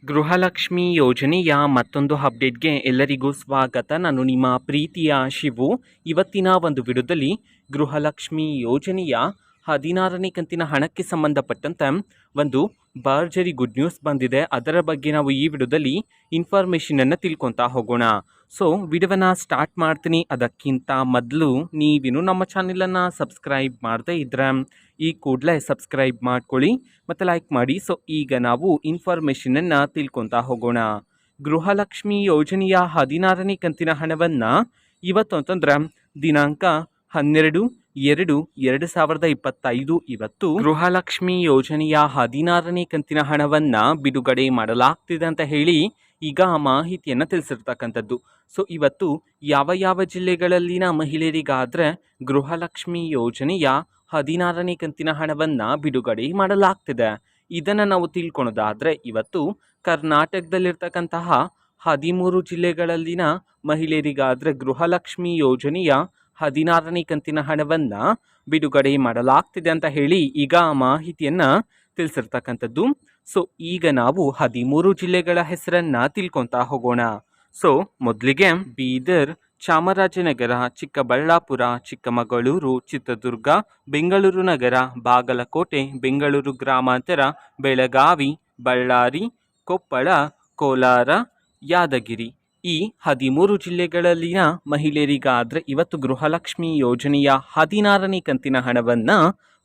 ಗೃಹಲಕ್ಷ್ಮಿ ಯೋಜನೆಯ ಮತ್ತೊಂದು ಅಪ್ಡೇಟ್ಗೆ ಎಲ್ಲರಿಗೂ ಸ್ವಾಗತ. ನಾನು ನಿಮ್ಮ ಪ್ರೀತಿಯ ಶಿವು. ಇವತ್ತಿನ ಒಂದು ವಿಡಿಯೋದಲ್ಲಿ ಗೃಹಲಕ್ಷ್ಮಿ ಯೋಜನೆಯ 16ನೇ ಕಂತಿನ ಹಣಕ್ಕೆ ಸಂಬಂಧಪಟ್ಟಂತೆ ಒಂದು ಭರ್ಜರಿ ಗುಡ್ ನ್ಯೂಸ್ ಬಂದಿದೆ. ಅದರ ಬಗ್ಗೆ ನಾವು ಈ ವಿಡಿಯೋದಲ್ಲಿ ಇನ್ಫಾರ್ಮೇಷನನ್ನು ತಿಳ್ಕೊತಾ ಹೋಗೋಣ. ಸೊ ವಿಡಿಯೋವನ್ನು ಸ್ಟಾರ್ಟ್ ಮಾಡ್ತೀನಿ. ಅದಕ್ಕಿಂತ ಮೊದಲು ನೀವಿನ್ನು ನಮ್ಮ ಚಾನಲನ್ನು ಸಬ್ಸ್ಕ್ರೈಬ್ ಮಾಡದೇ ಇದ್ದರೆ ಈ ಕೂಡಲೇ ಸಬ್ಸ್ಕ್ರೈಬ್ ಮಾಡ್ಕೊಳ್ಳಿ ಮತ್ತು ಲೈಕ್ ಮಾಡಿ. ಸೊ ಈಗ ನಾವು ಇನ್ಫಾರ್ಮೇಷನನ್ನು ತಿಳ್ಕೊತಾ ಹೋಗೋಣ. ಗೃಹಲಕ್ಷ್ಮಿ ಯೋಜನೆಯ 16ನೇ ಕಂತಿನ ಹಣವನ್ನು ಇವತ್ತು ಅಂತಂದ್ರೆ ದಿನಾಂಕ 12/2/2025 ಇವತ್ತು ಗೃಹಲಕ್ಷ್ಮಿ ಯೋಜನೆಯ 16ನೇ ಕಂತಿನ ಹಣವನ್ನು ಬಿಡುಗಡೆ ಮಾಡಲಾಗ್ತಿದೆ ಅಂತ ಹೇಳಿ ಈಗ ಮಾಹಿತಿಯನ್ನು ತಿಳಿಸಿರ್ತಕ್ಕಂಥದ್ದು. ಸೊ ಇವತ್ತು ಯಾವ ಜಿಲ್ಲೆಗಳಲ್ಲಿನ ಮಹಿಳೆಯರಿಗಾದರೆ ಗೃಹಲಕ್ಷ್ಮಿ ಯೋಜನೆಯ 16ನೇ ಕಂತಿನ ಹಣವನ್ನು ಬಿಡುಗಡೆ ಮಾಡಲಾಗ್ತಿದೆ ಇದನ್ನು ನಾವು ತಿಳ್ಕೊಳೋದಾದರೆ, ಇವತ್ತು ಕರ್ನಾಟಕದಲ್ಲಿರ್ತಕ್ಕಂತಹ 13 ಜಿಲ್ಲೆಗಳಲ್ಲಿನ ಮಹಿಳೆಯರಿಗಾದರೆ ಗೃಹಲಕ್ಷ್ಮಿ ಯೋಜನೆಯ 16ನೇ ಕಂತಿನ ಹಣವನ್ನು ಬಿಡುಗಡೆ ಮಾಡಲಾಗ್ತಿದೆ ಅಂತ ಹೇಳಿ ಈಗ ಮಾಹಿತಿಯನ್ನು ತಿಳಿಸಿರ್ತಕ್ಕಂಥದ್ದು. ಸೊ ಈಗ ನಾವು 13 ಜಿಲ್ಲೆಗಳ ಹೆಸರನ್ನು ತಿಳ್ಕೊತಾ ಹೋಗೋಣ. ಸೊ ಮೊದಲಿಗೆ ಬೀದರ್, ಚಾಮರಾಜನಗರ, ಚಿಕ್ಕಬಳ್ಳಾಪುರ, ಚಿಕ್ಕಮಗಳೂರು, ಚಿತ್ರದುರ್ಗ, ಬೆಂಗಳೂರು ನಗರ, ಬಾಗಲಕೋಟೆ, ಬೆಂಗಳೂರು ಗ್ರಾಮಾಂತರ, ಬೆಳಗಾವಿ, ಬಳ್ಳಾರಿ, ಕೊಪ್ಪಳ, ಕೋಲಾರ, ಯಾದಗಿರಿ ಈ 13 ಜಿಲ್ಲೆಗಳಲ್ಲಿನ ಮಹಿಳೆಯರಿಗಾದರೆ ಇವತ್ತು ಗೃಹಲಕ್ಷ್ಮಿ ಯೋಜನೆಯ 16ನೇ ಕಂತಿನ ಹಣವನ್ನು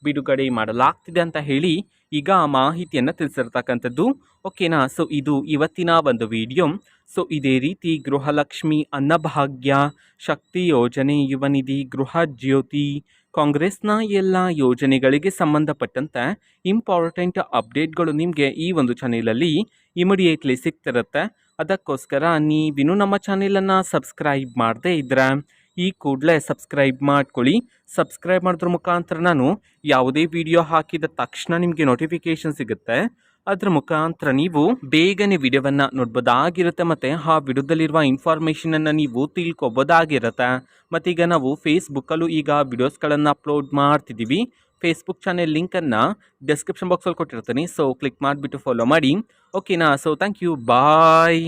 ಬಿಡುಗಡೆ ಮಾಡಲಾಗ್ತಿದೆ ಅಂತ ಹೇಳಿ ಈಗ ಮಾಹಿತಿಯನ್ನು ತಿಳಿಸಿರ್ತಕ್ಕಂಥದ್ದು. ಓಕೆನಾ. ಸೊ ಇದು ಇವತ್ತಿನ ಒಂದು ವಿಡಿಯೋ. ಸೊ ಇದೇ ರೀತಿ ಗೃಹಲಕ್ಷ್ಮಿ, ಅನ್ನಭಾಗ್ಯ, ಶಕ್ತಿ ಯೋಜನೆ, ಯುವ ನಿಧಿ, ಗೃಹ ಜ್ಯೋತಿ, ಕಾಂಗ್ರೆಸ್ನ ಎಲ್ಲ ಯೋಜನೆಗಳಿಗೆ ಸಂಬಂಧಪಟ್ಟಂತೆ ಇಂಪಾರ್ಟೆಂಟ್ ಅಪ್ಡೇಟ್ಗಳು ನಿಮಗೆ ಈ ಒಂದು ಚಾನೆಲಲ್ಲಿ ಇಮಿಡಿಯೇಟ್ಲಿ ಸಿಗ್ತಿರುತ್ತೆ. ಅದಕ್ಕೋಸ್ಕರ ನೀವಿನ್ನೂ ನಮ್ಮ ಚಾನೆಲನ್ನು ಸಬ್ಸ್ಕ್ರೈಬ್ ಮಾಡದೇ ಇದ್ದರೆ ಈ ಕೂಡಲೇ ಸಬ್ಸ್ಕ್ರೈಬ್ ಮಾಡ್ಕೊಳ್ಳಿ. ಸಬ್ಸ್ಕ್ರೈಬ್ ಮಾಡೋದ್ರ ಮುಖಾಂತರ ನಾನು ಯಾವುದೇ ವಿಡಿಯೋ ಹಾಕಿದ ತಕ್ಷಣ ನಿಮಗೆ ನೋಟಿಫಿಕೇಷನ್ ಸಿಗುತ್ತೆ. ಅದರ ಮುಖಾಂತರ ನೀವು ಬೇಗನೆ ವಿಡಿಯೋವನ್ನು ನೋಡ್ಬೋದಾಗಿರುತ್ತೆ ಮತ್ತು ಆ ವಿಡಿಯೋದಲ್ಲಿರುವ ಇನ್ಫಾರ್ಮೇಷನನ್ನು ನೀವು ತಿಳ್ಕೊಬೋದಾಗಿರುತ್ತೆ. ಮತ್ತೀಗ ನಾವು ಫೇಸ್ಬುಕ್ಕಲ್ಲೂ ಈಗ ವಿಡಿಯೋಸ್ಗಳನ್ನು ಅಪ್ಲೋಡ್ ಮಾಡ್ತಿದ್ದೀವಿ. ಫೇಸ್ಬುಕ್ ಚಾನೆಲ್ ಲಿಂಕನ್ನು ಡಿಸ್ಕ್ರಿಪ್ಷನ್ ಬಾಕ್ಸಲ್ಲಿ ಕೊಟ್ಟಿರ್ತೀನಿ. ಸೊ ಕ್ಲಿಕ್ ಮಾಡಿಬಿಟ್ಟು ಫಾಲೋ ಮಾಡಿ. ಓಕೆನಾ. So thank you. ಬಾಯ್.